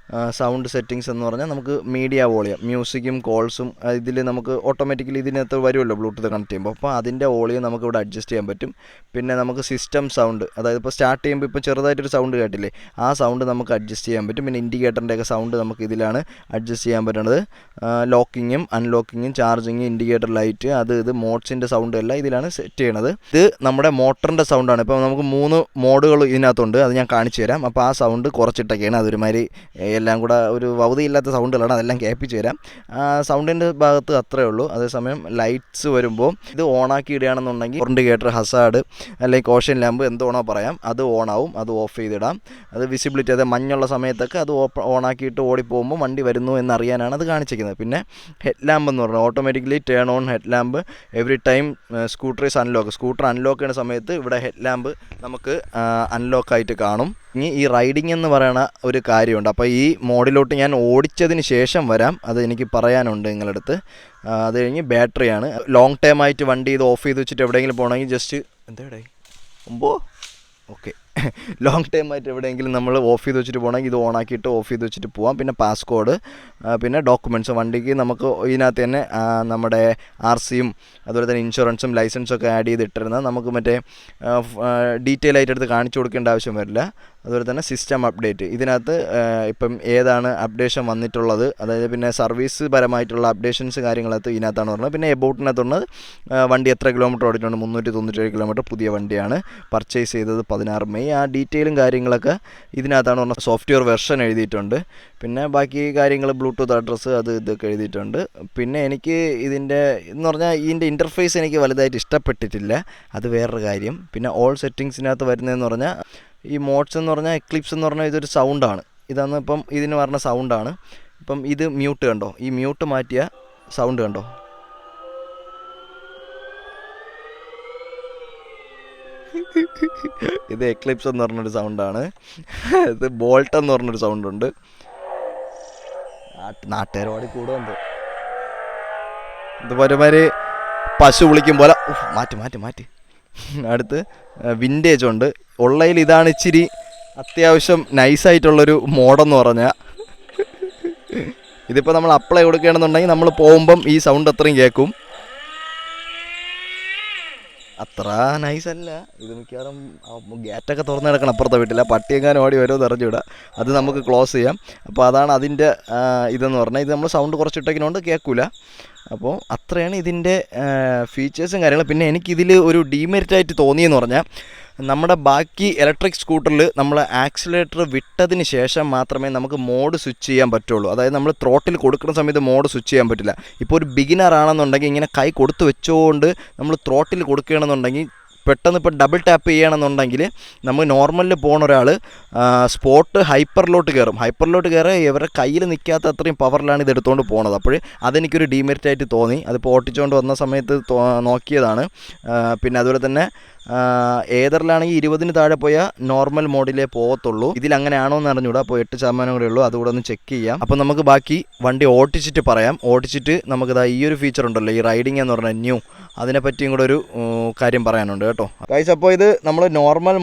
സൗണ്ട് സെറ്റിങ്സ് എന്ന് പറഞ്ഞാൽ നമുക്ക് മീഡിയ വോളിയം, മ്യൂസിക്കും കോൾസും ഇതിൽ നമുക്ക് ഓട്ടോമാറ്റിക്കലി ഇതിനകത്ത് വരുമല്ലോ ബ്ലൂടൂത്ത് കണക്ട് ചെയ്യുമ്പോൾ. അപ്പോൾ അതിൻ്റെ വോളിയം നമുക്ക് ഇവിടെ അഡ്ജസ്റ്റ് ചെയ്യാൻ പറ്റും. പിന്നെ നമുക്ക് സിസ്റ്റം സൗണ്ട്, അതായത് ഇപ്പോൾ സ്റ്റാർട്ട് ചെയ്യുമ്പോൾ ഇപ്പോൾ ചെറുതായിട്ടൊരു സൗണ്ട് കേട്ടില്ലേ, ആ സൗണ്ട് നമുക്ക് അഡ്ജസ്റ്റ് ചെയ്യാൻ പറ്റും. പിന്നെ ഇൻഡിക്കേറ്ററിൻ്റെയൊക്കെ സൗണ്ട് നമുക്ക് ഇതിലാണ് അഡ്ജസ്റ്റ് ചെയ്യാൻ പറ്റുന്നത്. ലോക്കിങ്ങും അൺലോക്കിങ്ങും ചാർജിങ്, ഇൻഡിക്കേറ്റർ ലൈറ്റ്, ഇത് മോഡ്സിൻ്റെ സൗണ്ട് എല്ലാം ഇതിലാണ് സെറ്റ് ചെയ്യണത്. ഇത് നമ്മുടെ മോട്ടറിൻ്റെ സൗണ്ടാണ്. ഇപ്പോൾ നമുക്ക് 3 മോഡുകൾ ഇതിനകത്തുണ്ട്. അത് ഞാൻ കാണിച്ചു തരാം. അപ്പോൾ ആ സൗണ്ട് കുറച്ചിട്ടൊക്കെയാണ്. അതൊരുമാതിരി എല്ലാം കൂടെ ഒരു വൗതിയില്ലാത്ത സൗണ്ടുകളാണ്. അതെല്ലാം കേൾപ്പിച്ച് തരാം. സൗണ്ടിൻ്റെ ഭാഗത്ത് അത്രയേ ഉള്ളൂ. അതേസമയം ലൈറ്റ്സ് വരുമ്പോൾ ഇത് ഓണാക്കി ഇടുകയാണെന്നുണ്ടെങ്കിൽ ഇൻഡിക്കേറ്റർ, ഹസാർഡ് അല്ലെങ്കിൽ കോഷൻ ലാമ്പ് എന്തോണോ പറയാം, അത് ഓണാവും. അത് ഓഫ് ചെയ്തിടാം. അത് വിസിബിലിറ്റി, അതായത് മഞ്ഞുള്ള സമയത്തൊക്കെ അത് ഓണാക്കിയിട്ട് ഓടിപ്പോകുമ്പോൾ വണ്ടി വരുന്നു എന്നറിയാനാണ് അത് കാണിച്ചിരിക്കുന്നത്. പിന്നെ ഹെഡ് ലാമ്പ് എന്ന് പറഞ്ഞാൽ automatically turn on head lamp every time scooter is unlock. Scooter unlock ചെയ്യുന്ന സമയത്ത് ഇവിടെ ഹെഡ് ലാമ്പ് നമുക്ക് അൺലോക്കായിട്ട് കാണും. ഇനി ഈ റൈഡിങ് എന്ന് പറയുന്ന ഒരു കാര്യമുണ്ട്. അപ്പോൾ ഈ മോഡിലോട്ട് ഞാൻ ഓടിച്ചതിന് ശേഷം വരാം. അത് എനിക്ക് പറയാനുണ്ട് നിങ്ങളുടെ അടുത്ത്. അത് കഴിഞ്ഞ് ബാറ്ററിയാണ്. ലോങ് ടൈം ആയിട്ട് വണ്ടി ഇത് ഓഫ് ചെയ്ത് വെച്ചിട്ട് എവിടെയെങ്കിലും പോകണമെങ്കിൽ ജസ്റ്റ് എന്താ ഓക്കെ ലോങ് ടൈം ആയിട്ട് എവിടെയെങ്കിലും നമ്മൾ ഓഫ് ചെയ്ത് വെച്ചിട്ട് പോകണമെങ്കിൽ ഇത് ഓണാക്കിയിട്ട് ഓഫ് ചെയ്ത് വെച്ചിട്ട് പോകാം. പിന്നെ പാസ്കോഡ്, പിന്നെ ഡോക്യുമെൻറ്റ്സ്, വണ്ടിക്ക് നമുക്ക് ഇതിനകത്ത് തന്നെ നമ്മുടെ RCയും അതുപോലെ തന്നെ ഇൻഷുറൻസും ലൈസൻസൊക്കെ ആഡ് ചെയ്തിട്ടിരുന്നാൽ നമുക്ക് മറ്റേ ഡീറ്റെയിൽ ആയിട്ട് എടുത്ത് കാണിച്ചു കൊടുക്കേണ്ട ആവശ്യം വരില്ല. അതുപോലെ തന്നെ സിസ്റ്റം അപ്ഡേറ്റ്, ഇതിനകത്ത് ഇപ്പം ഏതാണ് അപ്ഡേഷൻ വന്നിട്ടുള്ളത്, അതായത് പിന്നെ സർവീസ് പരമായിട്ടുള്ള അപ്ഡേഷൻസ് കാര്യങ്ങളകത്ത് ഇതിനകത്താണ് പറഞ്ഞത്. പിന്നെ എബൌട്ടിനകത്തുള്ളത് വണ്ടി എത്ര കിലോമീറ്റർ ഓടിയിട്ടുണ്ട്, 397 കിലോമീറ്റർ, പുതിയ വണ്ടിയാണ്, പർച്ചേസ് ചെയ്തത് 16 മെയ്. ആ ഡീറ്റെയിലും കാര്യങ്ങളൊക്കെ ഇതിനകത്താണ് പറഞ്ഞത്. സോഫ്റ്റ്വെയർ വെർഷൻ എഴുതിയിട്ടുണ്ട്. പിന്നെ ബാക്കി കാര്യങ്ങൾ ബ്ലൂടൂത്ത് അഡ്രസ്സ് ഇതൊക്കെ എഴുതിയിട്ടുണ്ട്. പിന്നെ എനിക്ക് ഇതിൻ്റെ എന്ന് പറഞ്ഞാൽ ഇതിൻ്റെ ഇൻ്റർഫേസ് എനിക്ക് വലുതായിട്ട് ഇഷ്ടപ്പെട്ടിട്ടില്ല, അത് വേറൊരു കാര്യം. പിന്നെ ഓൾ സെറ്റിങ്സിനകത്ത് വരുന്നതെന്ന് പറഞ്ഞാൽ ഈ മോഡ്സ് എന്ന് പറഞ്ഞാൽ എക്ലിപ്സ് എന്ന് പറഞ്ഞാൽ ഇതൊരു സൗണ്ടാണ്. ഇതാണ് ഇപ്പം ഇതിന് പറഞ്ഞ സൗണ്ടാണ്. ഇപ്പം ഇത് മ്യൂട്ട് കണ്ടോ, ഈ മ്യൂട്ട് മാറ്റിയ സൗണ്ട് കണ്ടോ, ഇത് എക്ലിപ്സ് എന്ന് പറഞ്ഞൊരു സൗണ്ടാണ്. ഇത് ബോൾട്ട് എന്ന് പറഞ്ഞൊരു സൗണ്ടുണ്ട്. നാട്ടുകാരോട് കൂടുന്നുണ്ട്. ഇതുപോലെ പശു വിളിക്കും പോലെ. മാറ്റി അടുത്ത് വിൻറ്റേജ് ഉണ്ട്. ഉള്ളതിൽ ഇതാണ് ഇച്ചിരി അത്യാവശ്യം നൈസായിട്ടുള്ളൊരു മോഡെന്ന് പറഞ്ഞാൽ. ഇതിപ്പോൾ നമ്മൾ അപ്ലൈ കൊടുക്കുകയാണെന്നുണ്ടെങ്കിൽ നമ്മൾ പോകുമ്പം ഈ സൗണ്ട് അത്രയും കേൾക്കും. അത്ര നൈസല്ല ഇത്. മിക്കവാറും ഗേറ്റൊക്കെ തുറന്ന് കിടക്കണം അപ്പുറത്തെ വീട്ടിൽ. പട്ടിയെങ്ങാനും ഓടി വരുമെന്ന് അറിഞ്ഞുകൂടാ. അത് നമുക്ക് ക്ലോസ് ചെയ്യാം. അപ്പോൾ അതാണ് അതിൻ്റെ ഇതെന്ന് പറഞ്ഞാൽ. ഇത് നമ്മൾ സൗണ്ട് കുറച്ചിട്ടേക്കിനോണ്ട് കേൾക്കില്ല. അപ്പോൾ അത്രയാണ് ഇതിൻ്റെ ഫീച്ചേഴ്സും കാര്യങ്ങളും. പിന്നെ എനിക്കിതിൽ ഒരു ഡീമെറിറ്റായിട്ട് തോന്നിയെന്ന് പറഞ്ഞാൽ, നമ്മുടെ ബാക്കി ഇലക്ട്രിക് സ്കൂട്ടറിൽ നമ്മൾ ആക്സിലേറ്റർ വിട്ടതിന് ശേഷം മാത്രമേ നമുക്ക് മോഡ് സ്വിച്ച് ചെയ്യാൻ പറ്റുള്ളൂ. അതായത് നമ്മൾ ത്രോട്ടിൽ കൊടുക്കുന്ന സമയത്ത് മോഡ് സ്വിച്ച് ചെയ്യാൻ പറ്റില്ല. ഇപ്പോൾ ഒരു ബിഗിനർ ആണെന്നുണ്ടെങ്കിൽ ഇങ്ങനെ കൈ കൊടുത്ത് വെച്ചുകൊണ്ട് നമ്മൾ ത്രോട്ടിൽ കൊടുക്കുകയാണെന്നുണ്ടെങ്കിൽ പെട്ടെന്ന് ഇപ്പോൾ ഡബിൾ ടാപ്പ് ചെയ്യണമെന്നുണ്ടെങ്കിൽ നമ്മൾ നോർമലിൽ പോകുന്ന ഒരാൾ സ്പോട്ട് ഹൈപ്പറിലോട്ട് കയറുക ഇവരുടെ കയ്യിൽ നിൽക്കാത്ത അത്രയും പവറിലാണ് ഇത് എടുത്തുകൊണ്ട് പോകുന്നത്. അപ്പോൾ അതെനിക്കൊരു ഡീമെറിറ്റായിട്ട് തോന്നി. അതിപ്പോൾ ഓട്ടിച്ചുകൊണ്ട് വന്ന സമയത്ത് നോക്കിയതാണ്. പിന്നെ അതുപോലെ തന്നെ ഏതറിലാണെങ്കിൽ 20-ന് താഴെ പോയാൽ നോർമൽ മോഡിലേ പോകത്തുള്ളൂ. ഇതിലങ്ങനെയാണോ എന്ന് അറിഞ്ഞൂടാ. അപ്പോൾ 8% കൂടെ ഉള്ളൂ. അതുകൂടെ ഒന്ന് ചെക്ക് ചെയ്യാം. അപ്പോൾ നമുക്ക് ബാക്കി വണ്ടി ഓടിച്ചിട്ട് പറയാം. ഓടിച്ചിട്ട് നമുക്കിതാ ഈ ഒരു ഫീച്ചർ ഉണ്ടല്ലോ, ഈ റൈഡിങ് എന്ന് പറഞ്ഞാൽ ന്യൂ, അതിനെപ്പറ്റിയും കൂടെ ഒരു കാര്യം പറയാനുണ്ട് കേട്ടോ ഗൈസ്. അപ്പോൾ ഇത് നമ്മൾ നോർമൽ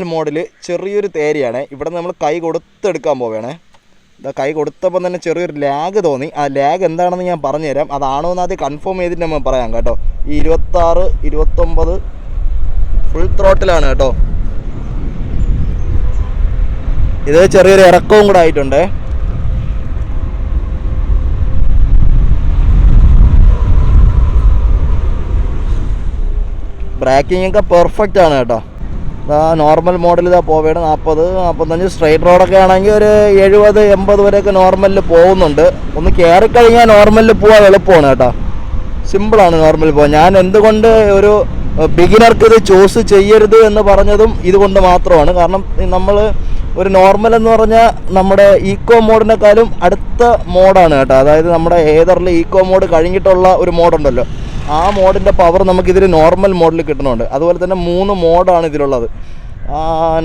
മോഡിൽ ചെറിയൊരു തേരിയാണ്. ഇവിടെ നമ്മൾ കൈ കൊടുത്തെടുക്കാൻ പോവുകയാണേ. ഇതാ കൈ കൊടുത്തപ്പം തന്നെ ചെറിയൊരു ലാഗ് തോന്നി. ആ ലാഗ് എന്താണെന്ന് ഞാൻ പറഞ്ഞുതരാം. അതാണോ എന്ന് ആദ്യം കൺഫേം ചെയ്തിട്ട് നമ്മൾ പറയാം കേട്ടോ. ഈ 26, 29 ഫുൾ ത്രോട്ടിലാണ് കേട്ടോ. ഇത് ചെറിയൊരു ഇറക്കവും കൂടെ ആയിട്ടുണ്ട്. ബ്രേക്കിംഗ് ഒക്കെ പെർഫെക്റ്റ് ആണ് കേട്ടോ. നോർമൽ മോഡൽ ഇതാ പോവേണ് 40-45. സ്ട്രൈറ്റ് റോഡൊക്കെ ആണെങ്കിൽ ഒരു 70-80 വരെയൊക്കെ നോർമലിൽ പോകുന്നുണ്ട്. ഒന്ന് കയറിക്കഴിഞ്ഞാൽ നോർമലിൽ പോകാൻ എളുപ്പമാണ് കേട്ടോ. സിമ്പിളാണ് നോർമൽ പോകാൻ. ഞാൻ എന്തുകൊണ്ട് ഒരു ബിഗിനർക്ക് ഇത് ചൂസ് ചെയ്യരുത് എന്ന് പറഞ്ഞതും ഇതുകൊണ്ട് മാത്രമാണ്. കാരണം നമ്മൾ ഒരു നോർമൽ എന്ന് പറഞ്ഞാൽ നമ്മുടെ ഈക്കോ മോഡിനേക്കാളും അടുത്ത മോഡാണ് കേട്ടോ. അതായത് നമ്മുടെ ഏതറിൽ ഈക്കോ മോഡ് കഴിഞ്ഞിട്ടുള്ള ഒരു മോഡുണ്ടല്ലോ, ആ മോഡിൻ്റെ പവർ നമുക്കിതിൽ നോർമൽ മോഡിൽ കിട്ടുന്നുണ്ട്. അതുപോലെ തന്നെ 3 മോഡാണ് ഇതിലുള്ളത്.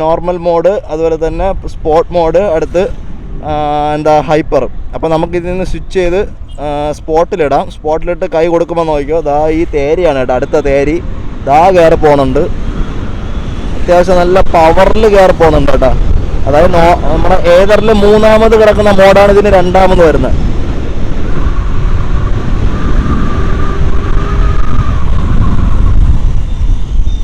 നോർമൽ മോഡ്, അതുപോലെ തന്നെ സ്പോർട്ട് മോഡ്, അടുത്ത് ഹൈപ്പർ. അപ്പോൾ നമുക്കിതിൽ നിന്ന് സ്വിച്ച് ചെയ്ത് സ്പോട്ടിലിടാം. സ്പോട്ടിലിട്ട് കൈ കൊടുക്കുമ്പോൾ നോക്കിയോ, ഈ തേരിയാണ് കേട്ടോ, അടുത്ത തേരി കയറി പോകുന്നുണ്ട്. അത്യാവശ്യം നല്ല പവറിൽ കയറി പോകുന്നുണ്ട് കേട്ടോ. അതായത് നമ്മുടെ ഏതറിൽ 3ാമത് കിടക്കുന്ന മോഡാണ് ഇതിന് 2ാമത് വരുന്നത്.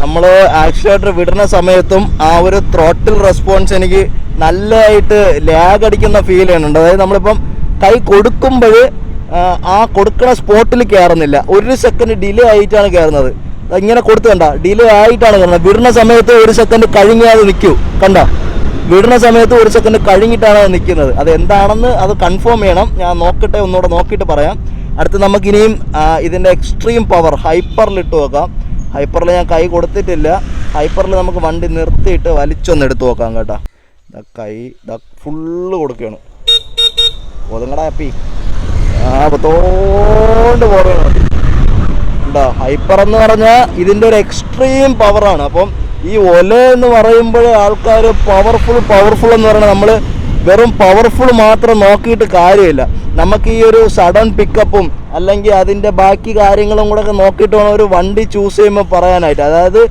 നമ്മൾ ആക്സിലേറ്റർ വിടുന്ന സമയത്തും ആ ഒരു ത്രോട്ടിൽ റെസ്പോൺസ് എനിക്ക് നല്ലതായിട്ട് ലാഗ് അടിക്കുന്ന ഫീൽ ചെയ്യുന്നുണ്ട്. അതായത് നമ്മളിപ്പം കൈ കൊടുക്കുമ്പോൾ ആ കൊടുക്കുന്ന സ്പോട്ടിൽ കയറുന്നില്ല, 1 സെക്കൻഡ് ഡിലേ ആയിട്ടാണ് കയറുന്നത്. ഇങ്ങനെ കൊടുത്ത് കണ്ട, ഡിലേ ആയിട്ടാണ് കയറുന്നത്. വിടുന്ന സമയത്ത് 1 സെക്കൻഡ് കഴിഞ്ഞാൽ നിൽക്കൂ, കണ്ട, വിടുന്ന സമയത്ത് 1 സെക്കൻഡ് കഴിഞ്ഞിട്ടാണ് അത് നിൽക്കുന്നത്. അത് എന്താണെന്ന് അത് കൺഫേം ചെയ്യണം. ഞാൻ നോക്കട്ടെ, ഒന്നുകൂടെ നോക്കിയിട്ട് പറയാം. അടുത്ത് നമുക്കിനിയും ഇതിൻ്റെ എക്സ്ട്രീം പവർ ഹൈപ്പറിലിട്ട് നോക്കാം. ഹൈപ്പറിൽ ഞാൻ കൈ കൊടുത്തിട്ടില്ല. ഹൈപ്പറിൽ നമുക്ക് വണ്ടി നിർത്തിയിട്ട് വലിച്ചൊന്ന് എടുത്ത് നോക്കാം കേട്ടോ. കൈ ഫുള്ള് കൊടുക്കുകയാണ്. ഒതുങ്ങടാ ഹാപ്പി തോണ്ട് പോവുകയാണ്. എന്താ ഹൈപ്പർ എന്ന് പറഞ്ഞാൽ ഇതിൻ്റെ ഒരു എക്സ്ട്രീം പവറാണ്. അപ്പം ഈ ഒല എന്ന് പറയുമ്പോൾ ആൾക്കാർ പവർഫുൾ എന്ന് പറയുന്നത് നമ്മൾ വെറും പവർഫുൾ മാത്രം നോക്കിയിട്ട് കാര്യമില്ല. നമുക്ക് ഈ ഒരു സഡൻ പിക്കപ്പും അല്ലെങ്കിൽ അതിൻ്റെ ബാക്കി കാര്യങ്ങളും കൂടെ ഒക്കെ നോക്കിയിട്ട് വേണം ഒരു വണ്ടി ചൂസ് ചെയ്യുമ്പോൾ പറയാനായിട്ട്. അതായത്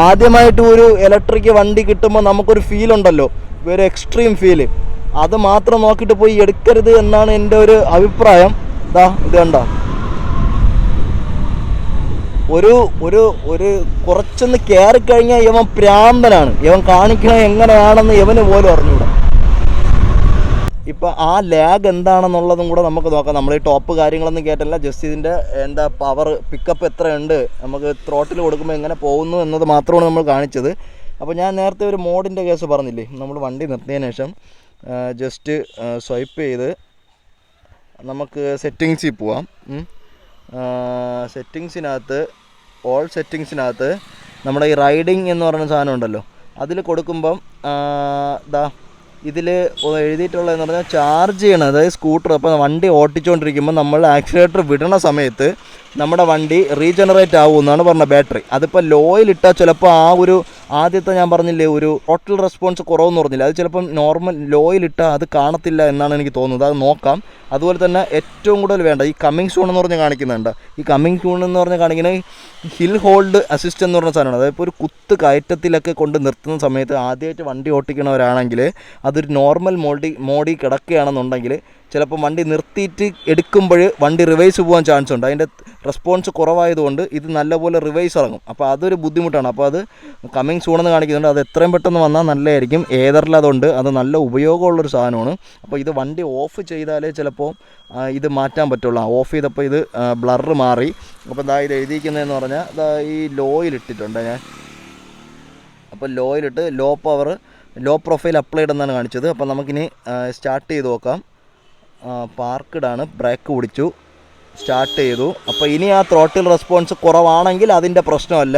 ആദ്യമായിട്ട് ഒരു ഇലക്ട്രിക് വണ്ടി കിട്ടുമ്പോൾ നമുക്കൊരു ഫീൽ ഉണ്ടല്ലോ, ഒരു എക്സ്ട്രീം ഫീല്, അത് മാത്രം നോക്കിയിട്ട് പോയി എടുക്കരുത് എന്നാണ് എൻ്റെ ഒരു അഭിപ്രായം. ഇത് കണ്ടോ, ഒരു കുറച്ചൊന്ന് കയറിക്കഴിഞ്ഞാൽ ഇവൻ പ്രാന്തനാണ്. ഇവൻ കാണിക്കണത് എങ്ങനെയാണെന്ന് ഇവന് പോലും അറിഞ്ഞൂടാ. ഇപ്പം ആ ലാഗ് എന്താണെന്നുള്ളതും കൂടെ നമുക്ക് നോക്കാം. നമ്മൾ ഈ ടോപ്പ് കാര്യങ്ങളൊന്നും കേട്ടല്ല, ജസ്റ്റ് ഇതിൻ്റെ പവർ പിക്കപ്പ് എത്രയുണ്ട്, നമുക്ക് ത്രോട്ടിൽ കൊടുക്കുമ്പോൾ എങ്ങനെ പോകുന്നു എന്നത് മാത്രമാണ് നമ്മൾ കാണിച്ചത്. അപ്പോൾ ഞാൻ നേരത്തെ ഒരു മോഡിൻ്റെ കേസ് പറഞ്ഞില്ലേ, നമ്മൾ വണ്ടി നിർത്തിയതിന് ശേഷം ജസ്റ്റ് സ്വൈപ്പ് ചെയ്ത് നമുക്ക് സെറ്റിങ്സിൽ പോവാം. സെറ്റിങ്സിനകത്ത് ഓൾ സെറ്റിങ്സിനകത്ത് നമ്മുടെ ഈ റൈഡിങ് എന്ന് പറയുന്ന സാധനം ഉണ്ടല്ലോ, അതിൽ കൊടുക്കുമ്പം ഇതിൽ എഴുതിയിട്ടുള്ളതെന്ന് പറഞ്ഞാൽ ചാർജ് ചെയ്യണം. അതായത് സ്കൂട്ടർ, അപ്പോൾ വണ്ടി ഓട്ടിച്ചുകൊണ്ടിരിക്കുമ്പോൾ നമ്മൾ ആക്സിലേറ്റർ വിടണ സമയത്ത് നമ്മുടെ വണ്ടി റീജനറേറ്റ് ആവുമെന്നാണ് പറഞ്ഞത് ബാറ്ററി. അതിപ്പോൾ ലോയിലിട്ടാൽ ചിലപ്പോൾ ആ ഒരു ആദ്യത്തെ ഞാൻ പറഞ്ഞില്ലേ ഒരു ടോട്ടൽ റെസ്പോൺസ് കുറവെന്ന് പറഞ്ഞില്ല, അത് ചിലപ്പം നോർമൽ ലോയിലിട്ടാൽ അത് കാണത്തില്ല എന്നാണ് എനിക്ക് തോന്നുന്നത്. അത് നോക്കാം. അതുപോലെ തന്നെ ഏറ്റവും കൂടുതൽ വേണ്ട ഈ കമ്മിങ് സൂൺ എന്ന് പറഞ്ഞ് കാണിക്കുന്നുണ്ട്. ഈ കമ്മിങ് സൂൺ എന്ന് പറഞ്ഞ് കാണിക്കുന്നത് ഹിൽ ഹോൾഡ് അസിസ്റ്റ് എന്ന് പറഞ്ഞ സാധനമാണ്. അതായത് ഇപ്പോൾ ഒരു കുത്ത് കയറ്റത്തിലൊക്കെ കൊണ്ട് നിർത്തുന്ന സമയത്ത് ആദ്യമായിട്ട് വണ്ടി ഓട്ടിക്കണവരാണെങ്കിൽ അതൊരു നോർമൽ മോഡിൽ കിടക്കുകയാണെന്നുണ്ടെങ്കിൽ ചിലപ്പോൾ വണ്ടി നിർത്തിയിട്ട് എടുക്കുമ്പോൾ വണ്ടി റിവേഴ്സ് പോകാൻ ചാൻസ് ഉണ്ട്. അതിൻ്റെ റെസ്പോൺസ് കുറവായതുകൊണ്ട് ഇത് നല്ലപോലെ റിവേഴ്സ് ഇറങ്ങും. അപ്പോൾ അതൊരു ബുദ്ധിമുട്ടാണ്. അപ്പോൾ അത് കമ്മിങ് സൂണെന്ന് കാണിക്കുന്നുണ്ട്. അത് എത്രയും പെട്ടെന്ന് വന്നാൽ നല്ലതായിരിക്കും. ഏതറിൽ അതുകൊണ്ട് അത് നല്ല ഉപയോഗമുള്ളൊരു സാധനമാണ്. അപ്പോൾ ഇത് വണ്ടി ഓഫ് ചെയ്താലേ ചിലപ്പോൾ ഇത് മാറ്റാൻ പറ്റുള്ളൂ. ഓഫ് ചെയ്തപ്പോൾ ഇത് ബ്ലറ് മാറി. അപ്പോൾ ഇത് എഴുതിയിരിക്കുന്നതെന്ന് പറഞ്ഞാൽ ഈ ലോയിലിട്ടിട്ടുണ്ട് ഞാൻ. അപ്പോൾ ലോയിലിട്ട് ലോ പ്രൊഫൈൽ അപ്ലൈഡ് എന്നാണ് കാണിച്ചത്. അപ്പോൾ നമുക്കിനി സ്റ്റാർട്ട് ചെയ്ത് നോക്കാം. പാർക്ക്ഡാണ്, ബ്രേക്ക് പിടിച്ചു, സ്റ്റാർട്ട് ചെയ്തു. അപ്പോൾ ഇനി ആ ത്രോട്ടിൽ റെസ്പോൺസ് കുറവാണെങ്കിൽ അതിൻ്റെ പ്രശ്നമല്ല,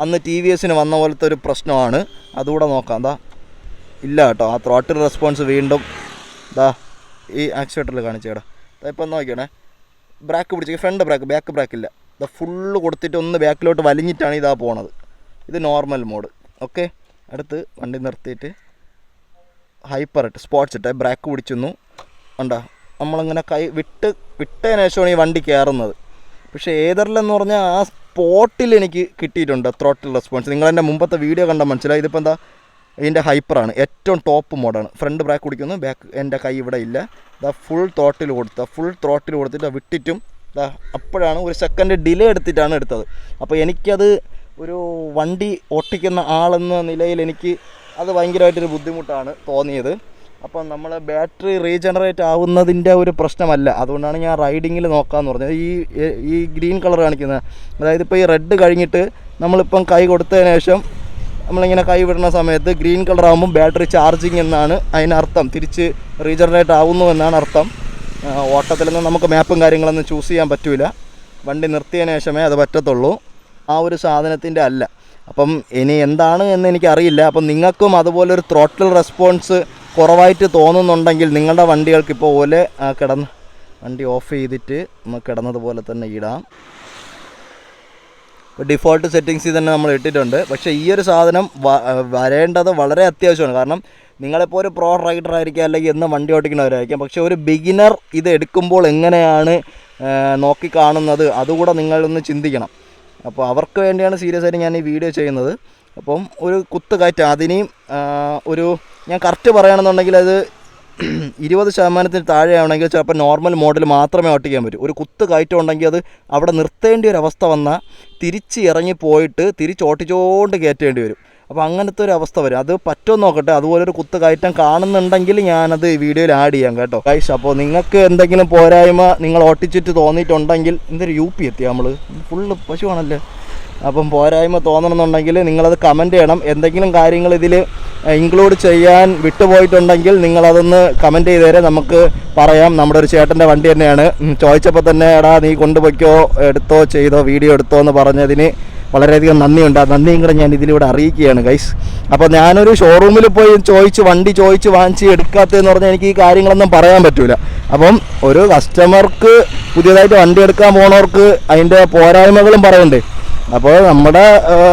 അന്ന് TVSന് വന്ന പോലത്തെ ഒരു പ്രശ്നമാണ്. അതുകൂടെ നോക്കാം. ഇല്ല കേട്ടോ, ആ ത്രോട്ടിൽ റെസ്പോൺസ് വീണ്ടും ഈ ആക്സിലേറ്ററിൽ കാണിച്ചേടാ. ഇപ്പം നോക്കിയാണേ, ബ്രേക്ക് പിടിച്ച് ഫ്രണ്ട് ബ്രേക്ക്, ബാക്ക് ബ്രേക്ക് ഇല്ല. ഫുള്ള് കൊടുത്തിട്ട് ഒന്ന് ബാക്കിലോട്ട് വലിഞ്ഞിട്ടാണ് പോണത്. ഇത് നോർമൽ മോഡ്. ഓക്കെ, അടുത്ത് വണ്ടി നിർത്തിയിട്ട് ഹൈപ്പർ ഇട്ട് സ്പോർട്സ് ഇട്ട് ബ്രേക്ക് പിടിച്ചെന്നു ഉണ്ടോ. നമ്മളങ്ങനെ കൈ വിട്ടതിന് ശേഷമാണ് ഈ വണ്ടി കയറുന്നത്. പക്ഷേ ഏതറിലെന്ന് പറഞ്ഞാൽ ആ സ്പോട്ടിൽ എനിക്ക് കിട്ടിയിട്ടുണ്ട് ത്രോട്ടിൽ റെസ്പോൺസ്. നിങ്ങളെൻ്റെ മുമ്പത്തെ വീഡിയോ കണ്ടാൽ മനസ്സിലായി. ഇതിപ്പോൾ ഇതിൻ്റെ ഹൈപ്പറാണ്, ഏറ്റവും ടോപ്പ് മോഡാണ്. ഫ്രണ്ട് ബ്രേക്ക് പിടിക്കുന്നു, ബാക്ക് എൻ്റെ കൈ ഇവിടെ ഇല്ല. ഫുൾ ത്രോട്ടിൽ കൊടുത്തിട്ട് വിട്ടിട്ടും അപ്പോഴാണ് 1 സെക്കൻഡ് ഡിലേ എടുത്തിട്ടാണ് എടുത്തത്. അപ്പോൾ എനിക്കത് ഒരു വണ്ടി ഓട്ടിക്കുന്ന ആളെന്ന നിലയിൽ എനിക്ക് അത് ഭയങ്കരമായിട്ടൊരു ബുദ്ധിമുട്ടാണ് തോന്നിയത്. അപ്പം നമ്മൾ ബാറ്ററി റീജനറേറ്റ് ആവുന്നതിൻ്റെ ഒരു പ്രശ്നമല്ല. അതുകൊണ്ടാണ് ഞാൻ റൈഡിങ്ങിൽ നോക്കാമെന്ന് പറഞ്ഞത്. ഈ ഗ്രീൻ കളർ കാണിക്കുന്നത്, അതായത് ഇപ്പോൾ ഈ റെഡ് കഴിഞ്ഞിട്ട് നമ്മളിപ്പം കൈ കൊടുത്തതിന് ശേഷം നമ്മളിങ്ങനെ കൈ വിടുന്ന സമയത്ത് ഗ്രീൻ കളർ ആകുമ്പം ബാറ്ററി ചാർജിങ് എന്നാണ് അതിനർത്ഥം. തിരിച്ച് റീജനറേറ്റ് ആവുന്നു എന്നാണ് അർത്ഥം. ഓട്ടത്തിലൊന്നും നമുക്ക് മാപ്പും കാര്യങ്ങളൊന്നും ചൂസ് ചെയ്യാൻ പറ്റില്ല. വണ്ടി നിർത്തിയതിന് ശേഷമേ അത് പറ്റത്തുള്ളൂ. ആ ഒരു സാധനത്തിൻ്റെ അല്ല. അപ്പം ഇനി എന്താണ് എന്ന് എനിക്കറിയില്ല. അപ്പം നിങ്ങൾക്കും അതുപോലൊരു ത്രോട്ടിൽ റെസ്പോൺസ് കുറവായിട്ട് തോന്നുന്നുണ്ടെങ്കിൽ നിങ്ങളുടെ വണ്ടികൾക്ക് ഇപ്പോൾ ഓലെ വണ്ടി ഓഫ് ചെയ്തിട്ട് നമുക്ക് കിടന്നതുപോലെ തന്നെ ഇടാം. ഡിഫോൾട്ട് സെറ്റിങ്സിൽ തന്നെ നമ്മൾ ഇട്ടിട്ടുണ്ട്. പക്ഷേ ഈ ഒരു സാധനം വരേണ്ടത് വളരെ അത്യാവശ്യമാണ്. കാരണം നിങ്ങളിപ്പോൾ ഒരു പ്രോ റൈഡർ ആയിരിക്കാം, അല്ലെങ്കിൽ എന്ന് വണ്ടി ഓടിക്കുന്നവരായിരിക്കാം. പക്ഷേ ഒരു ബിഗിനർ ഇത് എടുക്കുമ്പോൾ എങ്ങനെയാണ് നോക്കിക്കാണുന്നത് അതുകൂടെ നിങ്ങളൊന്ന് ചിന്തിക്കണം. അപ്പോൾ അവർക്ക് വേണ്ടിയാണ് സീരിയസ് ആയിട്ട് ഞാൻ ഈ വീഡിയോ ചെയ്യുന്നത്. അപ്പം ഒരു കുത്ത് കയറ്റം അതിനെയും ഞാൻ കറക്റ്റ് പറയുകയാണെന്നുണ്ടെങ്കിൽ അത് 20% താഴെയാണെങ്കിൽ ചിലപ്പോൾ നോർമൽ മോഡിൽ മാത്രമേ ഓട്ടിക്കാൻ പറ്റൂ. ഒരു കുത്ത് കയറ്റം ഉണ്ടെങ്കിൽ അത് അവിടെ നിർത്തേണ്ട ഒരു അവസ്ഥ വന്നാൽ തിരിച്ച് ഇറങ്ങി പോയിട്ട് തിരിച്ചോട്ടിച്ചോണ്ട് കയറ്റേണ്ടി വരും. അപ്പോൾ അങ്ങനത്തെ ഒരു അവസ്ഥ വരും. അത് പറ്റുമെന്ന് നോക്കട്ടെ. അതുപോലൊരു കുത്ത് കയറ്റം കാണുന്നുണ്ടെങ്കിൽ ഞാനത് വീഡിയോയിൽ ആഡ് ചെയ്യാം കേട്ടോ ഗൈസ്. അപ്പോൾ നിങ്ങൾക്ക് എന്തെങ്കിലും പോരായ്മ നിങ്ങൾ ഓട്ടിച്ചിട്ട് തോന്നിയിട്ടുണ്ടെങ്കിൽ, എന്തൊരു UP എത്തി നമ്മൾ ഫുള്ള് പശുവാണല്ലേ. അപ്പം പോരായ്മ തോന്നണമെന്നുണ്ടെങ്കിൽ നിങ്ങളത് കമൻറ്റ് ചെയ്യണം. എന്തെങ്കിലും കാര്യങ്ങൾ ഇതിൽ ഇൻക്ലൂഡ് ചെയ്യാൻ വിട്ടുപോയിട്ടുണ്ടെങ്കിൽ നിങ്ങളതൊന്ന് കമൻറ്റ് ചെയ്ത് തരാം, നമുക്ക് പറയാം. നമ്മുടെ ഒരു ചേട്ടൻ്റെ വണ്ടി തന്നെയാണ്. ചോദിച്ചപ്പോൾ തന്നെ എടാ നീ കൊണ്ടുപോയിക്കോ, എടുത്തോ ചെയ്തോ വീഡിയോ എടുത്തോ എന്ന് പറഞ്ഞതിന് വളരെയധികം നന്ദിയുണ്ട്. ആ നന്ദിയും കൂടെ ഞാൻ ഇതിലൂടെ അറിയിക്കുകയാണ് ഗൈസ്. അപ്പോൾ ഞാനൊരു ഷോറൂമിൽ പോയി വണ്ടി ചോദിച്ച് വാങ്ങിച്ച് എടുക്കാത്തതെന്ന് പറഞ്ഞാൽ എനിക്ക് ഈ കാര്യങ്ങളൊന്നും പറയാൻ പറ്റില്ല. അപ്പം ഒരു കസ്റ്റമർക്ക് പുതിയതായിട്ട് വണ്ടി എടുക്കാൻ പോണവർക്ക് അതിൻ്റെ പോരായ്മകളും പറയണ്ടേ. അപ്പോൾ നമ്മുടെ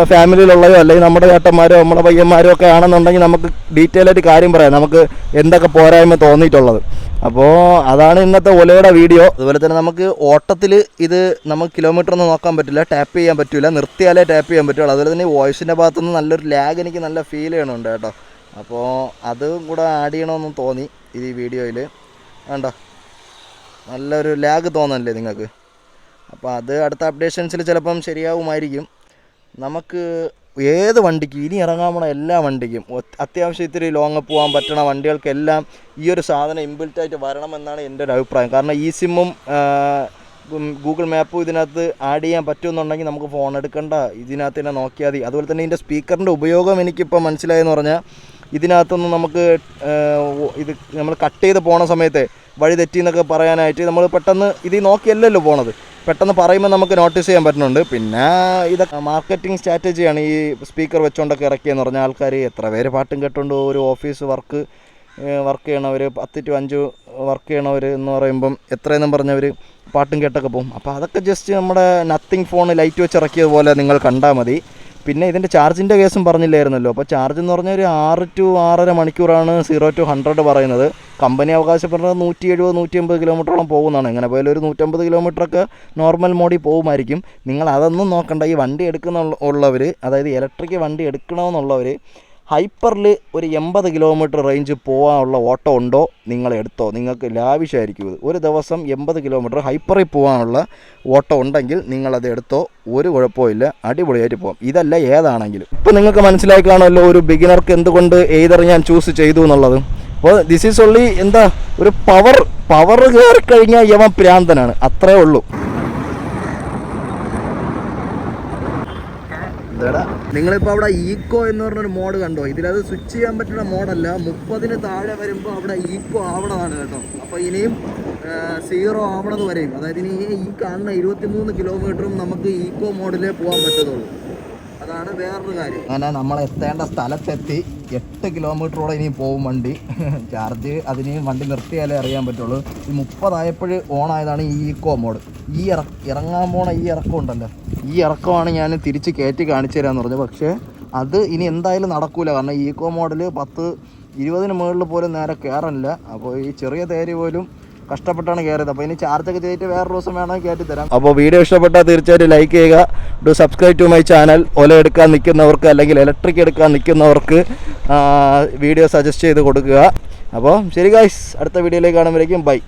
ഫാമിലിയിലുള്ളവയോ അല്ലെങ്കിൽ നമ്മുടെ ചേട്ടന്മാരോ നമ്മുടെ പയ്യന്മാരോ ഒക്കെ ആണെന്നുണ്ടെങ്കിൽ നമുക്ക് ഡീറ്റെയിൽ ആയിട്ട് കാര്യം പറയാം, നമുക്ക് എന്തൊക്കെ പോരായ്മ തോന്നിയിട്ടുള്ളത്. അപ്പോൾ അതാണ് ഇന്നത്തെ ഒലയുടെ വീഡിയോ. അതുപോലെ തന്നെ നമുക്ക് ഓട്ടത്തിൽ ഇത് നമുക്ക് കിലോമീറ്റർ ഒന്നും നോക്കാൻ പറ്റില്ല, ടാപ്പ് ചെയ്യാൻ പറ്റില്ല, നിർത്തിയാലേ ടാപ്പ് ചെയ്യാൻ പറ്റുള്ളൂ. അതുപോലെ തന്നെ വോയിസിൻ്റെ ഭാഗത്തുനിന്ന് നല്ലൊരു ലാഗ് എനിക്ക് നല്ല ഫീൽ ചെയ്യണുണ്ട് കേട്ടോ. അപ്പോൾ അതും കൂടെ ആഡ് ചെയ്യണമെന്ന് തോന്നി ഈ വീഡിയോയിൽ. വേണ്ട നല്ലൊരു ലാഗ് തോന്നല്ലേ നിങ്ങൾക്ക്? അപ്പോൾ അത് അടുത്ത അപ്ഡേഷൻസിൽ ചിലപ്പം ശരിയാവുമായിരിക്കും. നമുക്ക് ഏത് വണ്ടിക്ക് ഇനി ഇറങ്ങാൻ പോണ എല്ലാ വണ്ടിക്കും അത്യാവശ്യം ഇത്തിരി ലോങ് പോകാൻ പറ്റണ വണ്ടികൾക്കെല്ലാം ഈ ഒരു സാധനം ഇൻബിൽറ്റായിട്ട് വരണമെന്നാണ് എൻ്റെ ഒരു അഭിപ്രായം. കാരണം ഈ സിമ്മും ഗൂഗിൾ മാപ്പും ഇതിനകത്ത് ആഡ് ചെയ്യാൻ പറ്റുമെന്നുണ്ടെങ്കിൽ നമുക്ക് ഫോൺ എടുക്കണ്ട, ഇതിനകത്ത് തന്നെ നോക്കിയാൽ മതി. അതുപോലെ തന്നെ ഇതിൻ്റെ സ്പീക്കറിൻ്റെ ഉപയോഗം എനിക്കിപ്പോൾ മനസ്സിലായെന്ന് പറഞ്ഞാൽ ഇതിനകത്തൊന്നും നമുക്ക് ഇത് നമ്മൾ കട്ട് ചെയ്ത് പോണ സമയത്ത് വഴി തെറ്റിയെന്നൊക്കെ പറയാനായിട്ട് നമ്മൾ പെട്ടെന്ന് ഇത് നോക്കിയല്ലല്ലോ പോണത്, പെട്ടെന്ന് പറയുമ്പോൾ നമുക്ക് നോട്ടീസ് ചെയ്യാൻ പറ്റുന്നുണ്ട്. പിന്നെ ഇതൊക്കെ മാർക്കറ്റിംഗ് സ്ട്രാറ്റജിയാണ് ഈ സ്പീക്കർ വെച്ചുകൊണ്ടൊക്കെ ഇറക്കിയെന്ന് പറഞ്ഞാൽ ആൾക്കാർ എത്ര പേര് പാട്ടും കേട്ടുകൊണ്ട് ഒരു ഓഫീസ് വർക്ക് ചെയ്യണവർ 10 to 5 വർക്ക് ചെയ്യണവർ എന്ന് പറയുമ്പം എത്രയെന്നും പറഞ്ഞവർ പാട്ടും കേട്ടൊക്കെ പോകും. അപ്പോൾ അതൊക്കെ ജസ്റ്റ് നമ്മുടെ നത്തിങ് ഫോൺ ലൈറ്റ് വെച്ച് ഇറക്കിയതുപോലെ നിങ്ങൾ കണ്ടാൽ മതി. പിന്നെ ഇതിൻ്റെ ചാർജിൻ്റെ കേസും പറഞ്ഞില്ലായിരുന്നല്ലോ. അപ്പോൾ ചാർജ് എന്ന് പറഞ്ഞാൽ ഒരു 6 to 6.5 മണിക്കൂറാണ് 0 to 100 പറയുന്നത്. കമ്പനി അവകാശപ്പെടുന്നത് 170-180 കിലോമീറ്ററോളം പോകുന്നതാണ്. എങ്ങനെ പോയാലും ഒരു 150 കിലോമീറ്ററൊക്കെ നോർമൽ മോഡിൽ പോകുമായിരിക്കും. നിങ്ങൾ അതൊന്നും നോക്കണ്ട. ഈ വണ്ടി എടുക്കുന്നുള്ളവർ, അതായത് ഇലക്ട്രിക് വണ്ടി എടുക്കണമെന്നുള്ളവർ ഹൈപ്പറിൽ ഒരു 80 കിലോമീറ്റർ റേഞ്ച് പോകാനുള്ള ഓട്ടോ ഉണ്ടോ നിങ്ങൾ എടുത്തോ, നിങ്ങൾക്ക് ലാവിഷായിരിക്കും ഇത്. ഒരു ദിവസം 80 കിലോമീറ്റർ ഹൈപ്പറിൽ പോകാനുള്ള ഓട്ടോ ഉണ്ടെങ്കിൽ നിങ്ങളത് എടുത്തോ, ഒരു കുഴപ്പമില്ല, അടിപൊളിയായിട്ട് പോകാം. ഇതല്ല ഏതാണെങ്കിലും. ഇപ്പോൾ നിങ്ങൾക്ക് മനസ്സിലായി കാണുമല്ലോ ഒരു ബിഗിനർക്ക് എന്തുകൊണ്ട് ഏതർ ഞാൻ ചൂസ് ചെയ്തു എന്നുള്ളത്. അപ്പോൾ ദിസ് ഈസ് ഓൺലി എന്താ ഒരു പവർ കയറി കഴിഞ്ഞാൽ യവൻ പ്രാന്തനാണ്, അത്രേ ഉള്ളൂ. നിങ്ങളിപ്പോൾ അവിടെ ഈക്കോ എന്ന് പറഞ്ഞൊരു മോഡ് കണ്ടോ? ഇതിലത് സ്വിച്ച് ചെയ്യാൻ പറ്റുന്ന മോഡല്ല. 30 താഴെ വരുമ്പോൾ അവിടെ ഈക്കോ ആവണതാണ് കേട്ടോ. അപ്പോൾ ഇനിയും 0 ആവണത് വരെയും, അതായത് ഇനി ഈ കാണുന്ന 23 കിലോമീറ്ററും നമുക്ക് ഈക്കോ മോഡിലേ പോകാൻ പറ്റത്തുള്ളൂ. അതാണ് വേറൊരു കാര്യം. അങ്ങനെ നമ്മൾ എത്തേണ്ട സ്ഥലത്തെത്തി. 8 കിലോമീറ്ററോളം ഇനി പോകും വണ്ടി. ചാർജ് അതിന് വണ്ടി നിർത്തിയാലേ അറിയാൻ പറ്റുള്ളൂ. ഈ 30 ആയപ്പോൾ ഓണായതാണ് ഈ ഈക്കോ മോഡ്. ഈ ഇറങ്ങാൻ പോണ ഈ ഇറക്കം ഉണ്ടല്ലോ, ഈ ഇറക്കമാണ് ഞാൻ തിരിച്ച് കയറ്റി കാണിച്ചു തരാമെന്ന് പറഞ്ഞത്. പക്ഷേ അത് ഇനി എന്തായാലും നടക്കൂല. കാരണം ഈക്കോ മോഡൽ 10-20 മുകളിൽ പോലും നേരെ കയറില്ല. അപ്പോൾ ഈ ചെറിയ തേര് പോലും കഷ്ടപ്പെട്ടാണ് കയറിയത്. അപ്പോൾ ഇനി ചാർജൊക്കെ ചെയ്തിട്ട് വേറൊരു ദിവസം വേണമെങ്കിൽ കയറ്റി തരാം. അപ്പോൾ വീഡിയോ ഇഷ്ടപ്പെട്ടാൽ തീർച്ചയായിട്ടും ലൈക്ക് ചെയ്യുക. Do subscribe to my channel. ഒല എടുക്കാൻ നിൽക്കുന്നവർക്ക് അല്ലെങ്കിൽ ഇലക്ട്രിക് എടുക്കാൻ നിൽക്കുന്നവർക്ക് വീഡിയോ സജസ്റ്റ് ചെയ്ത് കൊടുക്കുക. അപ്പോൾ ശരി ഗൈസ്, അടുത്ത വീഡിയോയിലേക്ക് കാണുമ്പോഴേക്കും ബൈ.